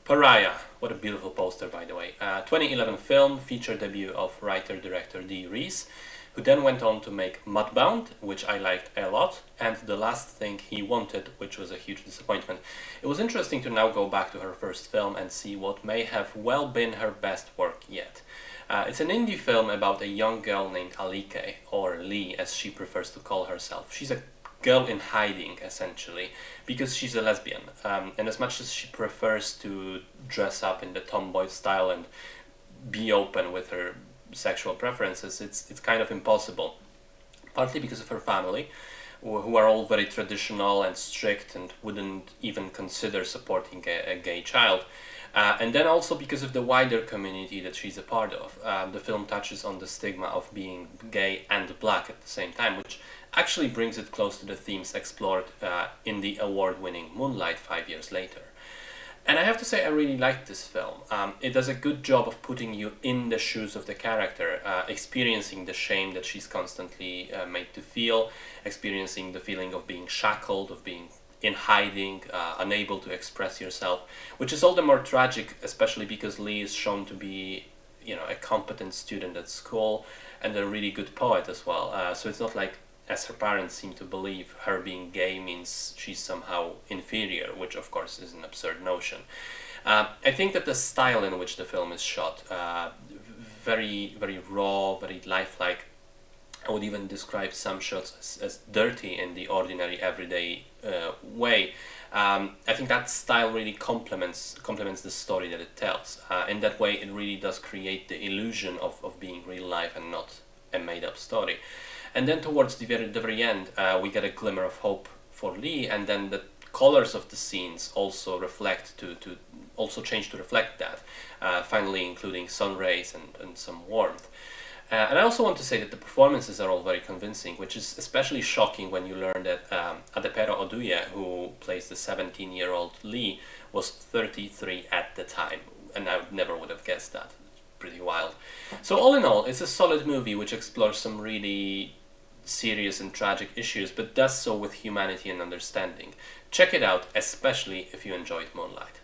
Pariah, what a beautiful poster, by the way. 2011 film, feature debut of writer-director Dee Rees, who then went on to make Mudbound, which I liked a lot, and The Last Thing He Wanted, which was a huge disappointment. It was interesting to now go back to her first film and see what may have well been her best work yet. It's an indie film about a young girl named Alike, or Lee as she prefers to call herself. She's a girl in hiding, essentially, because she's a lesbian. And as much as she prefers to dress up in the tomboy style and be open with her sexual preferences, it's kind of impossible. Partly because of her family, who are all very traditional and strict and wouldn't even consider supporting a gay child. And then also because of the wider community that she's a part of. The film touches on the stigma of being gay and black at the same time, which actually brings it close to the themes explored in the award-winning Moonlight 5 years later. And I have to say, I really liked this film. It does a good job of putting you in the shoes of the character, experiencing the shame that she's constantly made to feel, experiencing the feeling of being shackled, of being in hiding, unable to express yourself, which is all the more tragic, especially because Lee is shown to be, a competent student at school and a really good poet as well. So it's not like, as her parents seem to believe, her being gay means she's somehow inferior, which of course is an absurd notion. I think that the style in which the film is shot, very, very raw, very lifelike. I would even describe some shots as dirty in the ordinary, everyday way. I think that style really complements the story that it tells. In that way, it really does create the illusion of being real life and not a made-up story. And then towards the very end, we get a glimmer of hope for Lee, and then the colors of the scenes also also change to reflect that, finally including sun rays and some warmth. And I also want to say that the performances are all very convincing, which is especially shocking when you learn that Adepero Oduye, who plays the 17-year-old Lee, was 33 at the time, and I never would have guessed that. It's pretty wild. So all in all, it's a solid movie which explores some really serious and tragic issues, but does so with humanity and understanding. Check it out, especially if you enjoyed Moonlight.